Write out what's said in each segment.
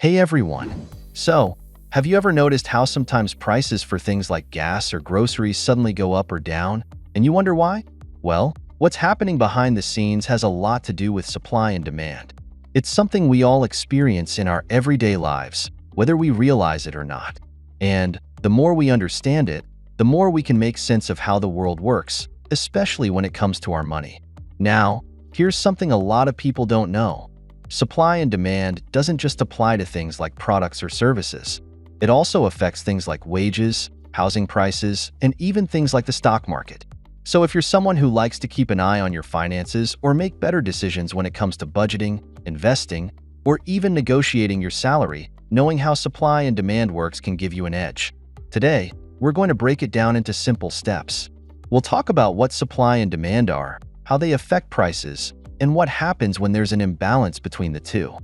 Hey everyone! So, have you ever noticed how sometimes prices for things like gas or groceries suddenly go up or down, and you wonder why? Well, what's happening behind the scenes has a lot to do with supply and demand. It's something we all experience in our everyday lives, whether we realize it or not. And the more we understand it, the more we can make sense of how the world works, especially when it comes to our money. Now, here's something a lot of people don't know. Supply and demand doesn't just apply to things like products or services. It also affects things like wages, housing prices, and even things like the stock market. So if you're someone who likes to keep an eye on your finances or make better decisions when it comes to budgeting, investing, or even negotiating your salary, knowing how supply and demand works can give you an edge. Today, we're going to break it down into simple steps. We'll talk about what supply and demand are, how they affect prices, and what happens when there's an imbalance between the two.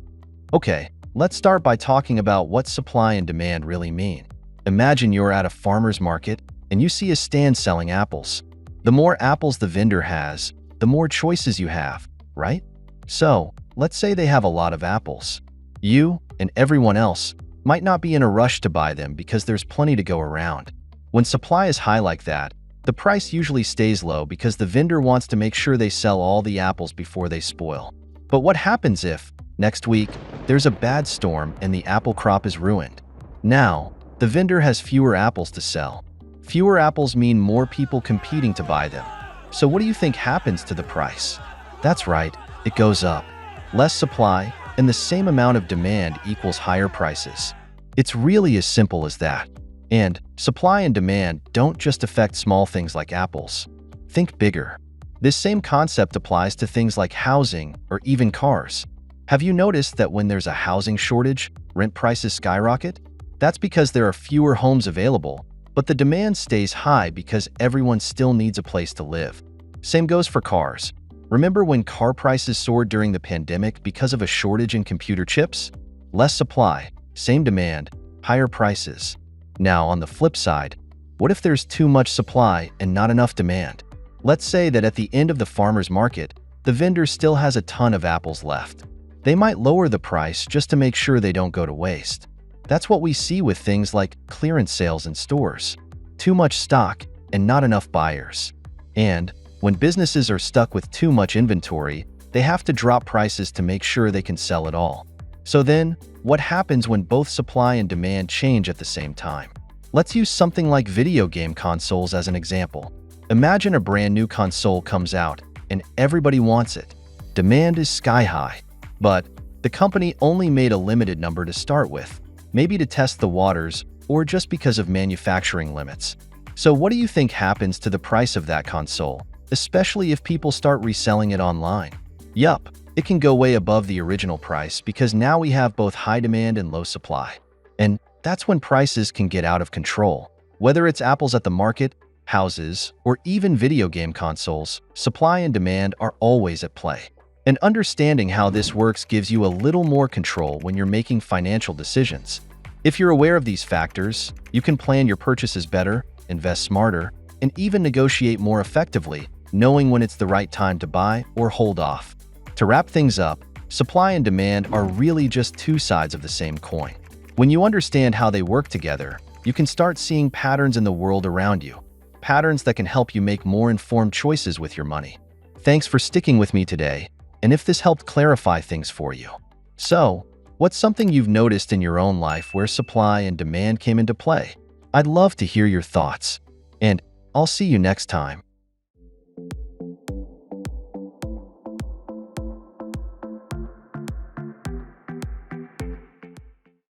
Okay, let's start by talking about what supply and demand really mean. Imagine you're at a farmer's market and you see a stand selling apples. The more apples the vendor has, the more choices you have, right? So, let's say they have a lot of apples. You and everyone else might not be in a rush to buy them because there's plenty to go around. When supply is high like that, the price usually stays low because the vendor wants to make sure they sell all the apples before they spoil. But what happens if, next week, there's a bad storm and the apple crop is ruined? Now, the vendor has fewer apples to sell. Fewer apples mean more people competing to buy them. So what do you think happens to the price? That's right, it goes up. Less supply and the same amount of demand equals higher prices. It's really as simple as that. And supply and demand don't just affect small things like apples. Think bigger. This same concept applies to things like housing or even cars. Have you noticed that when there's a housing shortage, rent prices skyrocket? That's because there are fewer homes available, but the demand stays high because everyone still needs a place to live. Same goes for cars. Remember when car prices soared during the pandemic because of a shortage in computer chips? Less supply, same demand, higher prices. Now, on the flip side, what if there's too much supply and not enough demand? Let's say that at the end of the farmer's market, the vendor still has a ton of apples left. They might lower the price just to make sure they don't go to waste. That's what we see with things like clearance sales in stores. Too much stock and not enough buyers. And when businesses are stuck with too much inventory, they have to drop prices to make sure they can sell it all. So then, what happens when both supply and demand change at the same time? Let's use something like video game consoles as an example. Imagine a brand new console comes out and everybody wants it. Demand is sky high, but the company only made a limited number to start with, maybe to test the waters or just because of manufacturing limits. So what do you think happens to the price of that console, especially if people start reselling it online? Yup. It can go way above the original price because now we have both high demand and low supply. And that's when prices can get out of control. Whether it's apples at the market, houses, or even video game consoles, supply and demand are always at play. And understanding how this works gives you a little more control when you're making financial decisions. If you're aware of these factors, you can plan your purchases better, invest smarter, and even negotiate more effectively, knowing when it's the right time to buy or hold off. To wrap things up, supply and demand are really just two sides of the same coin. When you understand how they work together, you can start seeing patterns in the world around you, patterns that can help you make more informed choices with your money. Thanks for sticking with me today, and if this helped clarify things for you. So, what's something you've noticed in your own life where supply and demand came into play? I'd love to hear your thoughts, and I'll see you next time.